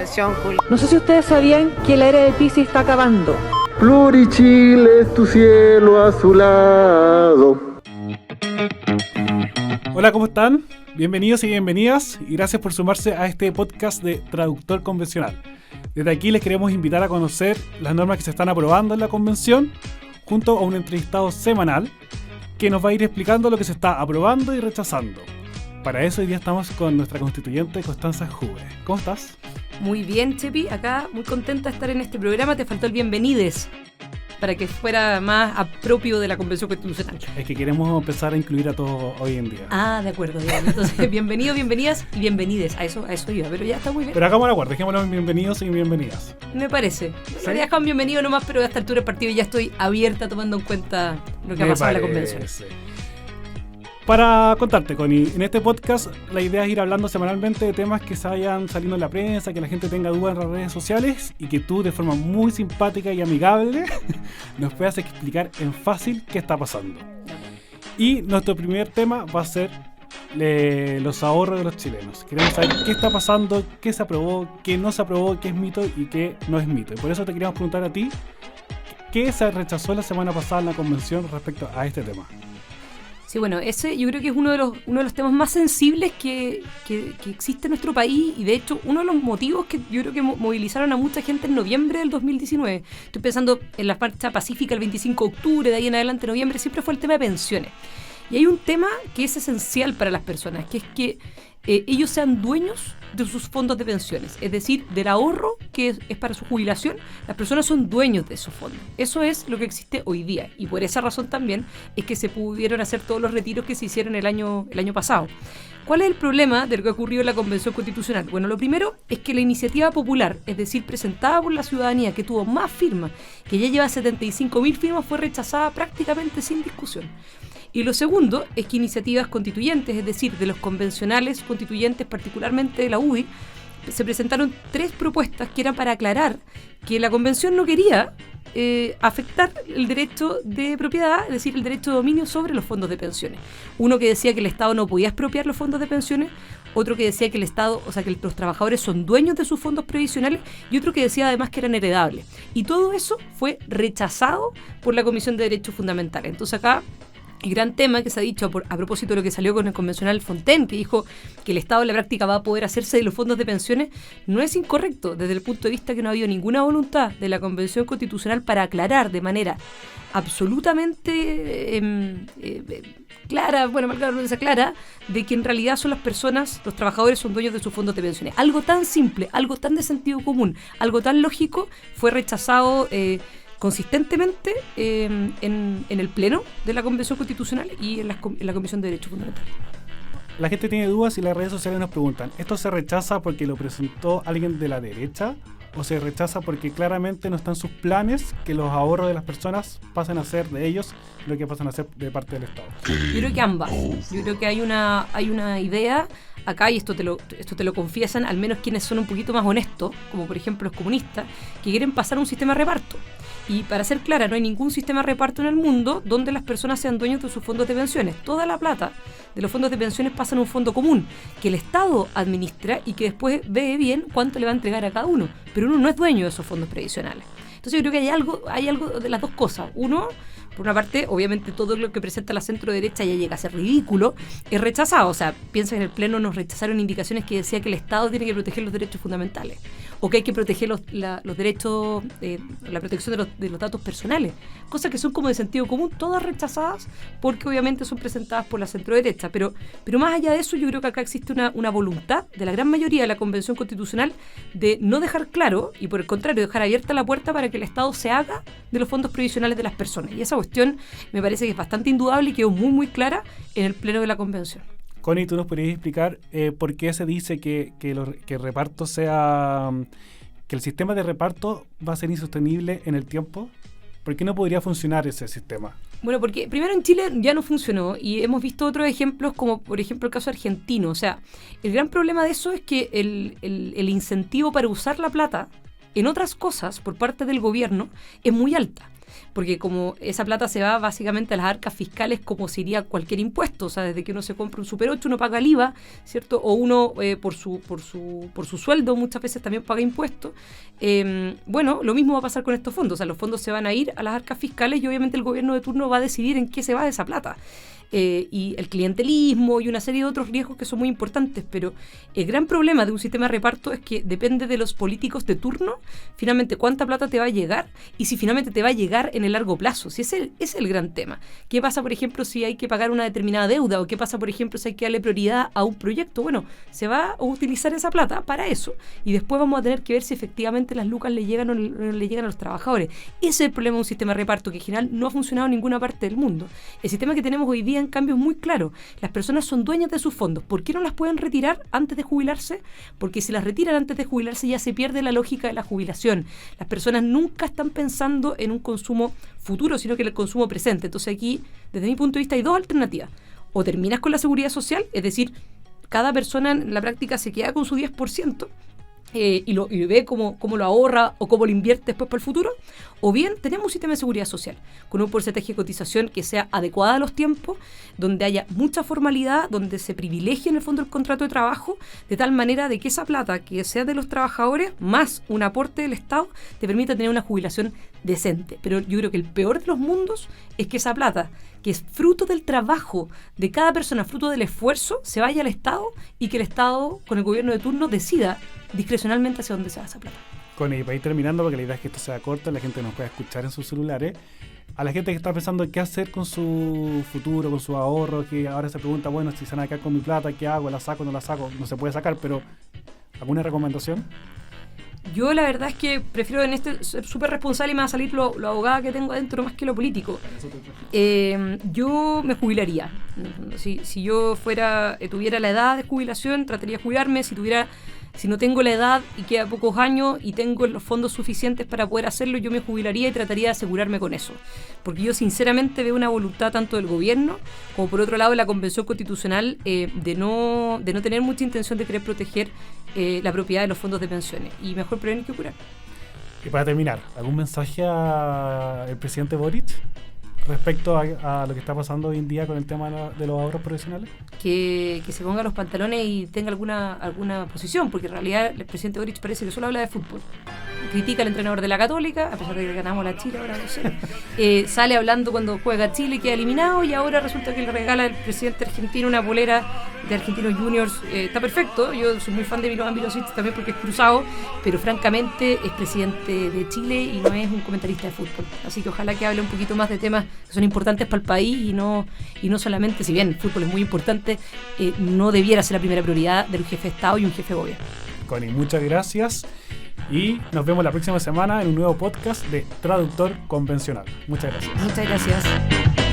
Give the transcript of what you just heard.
convención, Julio. No sé si ustedes sabían que la era de Piscis está acabando. Plurichile es tu cielo azulado. Hola, ¿cómo están? Bienvenidos y bienvenidas y gracias por sumarse a este podcast de Traductor Convencional. Desde aquí les queremos invitar a conocer las normas que se están aprobando en la convención junto a un entrevistado semanal que nos va a ir explicando lo que se está aprobando y rechazando. Para eso hoy día estamos con nuestra constituyente Constanza Juve. ¿Cómo estás? Muy bien, Chepi, acá muy contenta de estar en este programa. Te faltó el bienvenides para que fuera más propio de la Convención Constitucional. Es que queremos empezar a incluir a todos hoy en día. Ah, de acuerdo, bien. Entonces, bienvenido, bienvenidas y bienvenides. A eso iba, pero ya está muy bien. Pero hagamos la guardia, dejémoslo en bienvenidos y bienvenidas. Me parece. ¿Sí? Me había dejado un bienvenido nomás, pero a esta altura del partido ya estoy abierta tomando en cuenta lo que ha pasado en la convención. Para contarte, Connie, en este podcast la idea es ir hablando semanalmente de temas que se vayan saliendo en la prensa, que la gente tenga dudas en las redes sociales y que tú de forma muy simpática y amigable nos puedas explicar en fácil qué está pasando. Y nuestro primer tema va a ser los ahorros de los chilenos. Queremos saber qué está pasando, qué se aprobó, qué no se aprobó, qué es mito y qué no es mito. Y por eso te queríamos preguntar a ti, ¿qué se rechazó la semana pasada en la convención respecto a este tema? Sí, bueno, ese yo creo que es uno de los temas más sensibles que existe en nuestro país y de hecho uno de los motivos que yo creo que movilizaron a mucha gente en noviembre del 2019. Estoy pensando en la marcha pacífica el 25 de octubre, de ahí en adelante noviembre, siempre fue el tema de pensiones. Y hay un tema que es esencial para las personas, que es que ellos sean dueños de sus fondos de pensiones, es decir, del ahorro que es para su jubilación, las personas son dueños de esos fondos. Eso es lo que existe hoy día y por esa razón también es que se pudieron hacer todos los retiros que se hicieron el año pasado. ¿Cuál es el problema de lo que ocurrió en la Convención Constitucional? Bueno, lo primero es que la iniciativa popular, es decir, presentada por la ciudadanía, que tuvo más firmas, que ya lleva 75.000 firmas, fue rechazada prácticamente sin discusión. Y lo segundo es que iniciativas constituyentes, es decir, de los convencionales constituyentes, particularmente de la UDI, se presentaron 3 propuestas que eran para aclarar que la convención no quería afectar el derecho de propiedad, es decir, el derecho de dominio sobre los fondos de pensiones. Uno que decía que el Estado no podía expropiar los fondos de pensiones, otro que decía que el Estado, o sea, que los trabajadores son dueños de sus fondos previsionales y otro que decía además que eran heredables. Y todo eso fue rechazado por la Comisión de Derechos Fundamentales. Entonces acá el gran tema que se ha dicho a propósito de lo que salió con el convencional Fontaine, que dijo que el Estado en la práctica va a poder hacerse de los fondos de pensiones, no es incorrecto desde el punto de vista que no ha habido ninguna voluntad de la Convención Constitucional para aclarar de manera absolutamente clara, bueno, más clara, de que en realidad son las personas, los trabajadores son dueños de sus fondos de pensiones. Algo tan simple, algo tan de sentido común, algo tan lógico, fue rechazado consistentemente en el Pleno de la Convención Constitucional y en la Comisión de Derechos Fundamentales. La gente tiene dudas y las redes sociales nos preguntan, ¿esto se rechaza porque lo presentó alguien de la derecha o se rechaza porque claramente no están sus planes que los ahorros de las personas pasen a ser de ellos lo que pasan a ser de parte del Estado? Yo creo que ambas. Yo creo que hay una idea acá, y esto te lo confiesan al menos quienes son un poquito más honestos, como por ejemplo los comunistas, que quieren pasar a un sistema de reparto. Y para ser clara, no hay ningún sistema de reparto en el mundo donde las personas sean dueños de sus fondos de pensiones. Toda la plata de los fondos de pensiones pasa en un fondo común que el Estado administra y que después ve bien cuánto le va a entregar a cada uno. Pero uno no es dueño de esos fondos previsionales. Entonces yo creo que hay algo de las dos cosas. Uno, por una parte, obviamente todo lo que presenta la centro derecha ya llega a ser ridículo, es rechazado. O sea, piensa que en el Pleno nos rechazaron indicaciones que decía que el Estado tiene que proteger los derechos fundamentales o que hay que proteger los derechos, la protección de los datos personales, cosas que son como de sentido común, todas rechazadas porque obviamente son presentadas por la centro derecha. Pero más allá de eso, yo creo que acá existe una voluntad de la gran mayoría de la Convención Constitucional de no dejar claro y por el contrario dejar abierta la puerta para que el Estado se haga de los fondos previsionales de las personas. Y esa cuestión me parece que es bastante indudable y quedó muy muy clara en el Pleno de la Convención. Connie, ¿tú nos podrías explicar por qué se dice que el reparto sea... que el sistema de reparto va a ser insostenible en el tiempo? ¿Por qué no podría funcionar ese sistema? Bueno, porque primero en Chile ya no funcionó y hemos visto otros ejemplos como por ejemplo el caso argentino. O sea, el gran problema de eso es que el incentivo para usar la plata en otras cosas por parte del gobierno es muy alta. porque como esa plata se va básicamente a las arcas fiscales como se iría cualquier impuesto, o sea, desde que uno se compra un Super 8 uno paga el IVA, ¿cierto? O uno por su sueldo muchas veces también paga impuestos. Bueno, lo mismo va a pasar con estos fondos, o sea, los fondos se van a ir a las arcas fiscales y obviamente el gobierno de turno va a decidir en qué se va esa plata. Y el clientelismo y una serie de otros riesgos que son muy importantes, pero el gran problema de un sistema de reparto es que depende de los políticos de turno, finalmente cuánta plata te va a llegar y si finalmente te va a llegar en el largo plazo. Si ese es el gran tema. ¿Qué pasa, por ejemplo, si hay que pagar una determinada deuda? ¿O qué pasa, por ejemplo, si hay que darle prioridad a un proyecto? Bueno, se va a utilizar esa plata para eso y después vamos a tener que ver si efectivamente las lucas le llegan o no le llegan a los trabajadores. Ese es el problema de un sistema de reparto que en general no ha funcionado en ninguna parte del mundo. El sistema que tenemos hoy día en cambio es muy claro. Las personas son dueñas de sus fondos. ¿Por qué no las pueden retirar antes de jubilarse? Porque si las retiran antes de jubilarse ya se pierde la lógica de la jubilación. Las personas nunca están pensando en un consumo futuro, sino que en el consumo presente. Entonces aquí, desde mi punto de vista, hay dos alternativas. O terminas con la seguridad social, es decir, cada persona en la práctica se queda con su 10%, y ve cómo lo ahorra o cómo lo invierte después para el futuro, o bien tenemos un sistema de seguridad social con un porcentaje de cotización que sea adecuada a los tiempos, donde haya mucha formalidad, donde se privilegie en el fondo el contrato de trabajo, de tal manera de que esa plata que sea de los trabajadores más un aporte del Estado te permita tener una jubilación decente. Pero yo creo que el peor de los mundos es que esa plata, que es fruto del trabajo de cada persona, fruto del esfuerzo, se vaya al Estado y que el Estado, con el gobierno de turno, decida discrecionalmente hacia dónde se va esa plata. Connie, para ir terminando, porque la idea es que esto sea corto, la gente nos pueda escuchar en sus celulares. A la gente que está pensando qué hacer con su futuro, con su ahorro, que ahora se pregunta, bueno, si se van a quedar con mi plata, ¿qué hago? ¿La saco? ¿No la saco? No se puede sacar, pero ¿alguna recomendación? Yo la verdad es que prefiero en este ser súper responsable y me va a salir lo abogada que tengo adentro más que lo político. Yo me jubilaría. Si yo tuviera la edad de jubilación, trataría de jubilarme. Si no tengo la edad y queda pocos años y tengo los fondos suficientes para poder hacerlo, yo me jubilaría y trataría de asegurarme con eso. Porque yo sinceramente veo una voluntad tanto del gobierno como por otro lado de la Convención Constitucional de no tener mucha intención de querer proteger la propiedad de los fondos de pensiones. Y mejor prevenir que curar. Y para terminar, ¿algún mensaje al presidente Boric respecto a lo que está pasando hoy en día con el tema de los ahorros profesionales? Que se ponga los pantalones y tenga alguna posición, porque en realidad el presidente Boric parece que solo habla de fútbol. Critica al entrenador de la Católica, a pesar de que ganamos la Chile, ahora no sé. Sale hablando cuando juega Chile y queda eliminado, y ahora resulta que le regala al presidente argentino una polera de Argentinos Juniors. Está perfecto, yo soy muy fan de Milovan Milosic también porque es cruzado, pero francamente es presidente de Chile y no es un comentarista de fútbol. Así que ojalá que hable un poquito más de temas que son importantes para el país y no solamente, si bien el fútbol es muy importante, no debiera ser la primera prioridad del jefe de Estado y un jefe de gobierno. Connie, muchas gracias y nos vemos la próxima semana en un nuevo podcast de Traductor Convencional. Muchas gracias. Muchas gracias.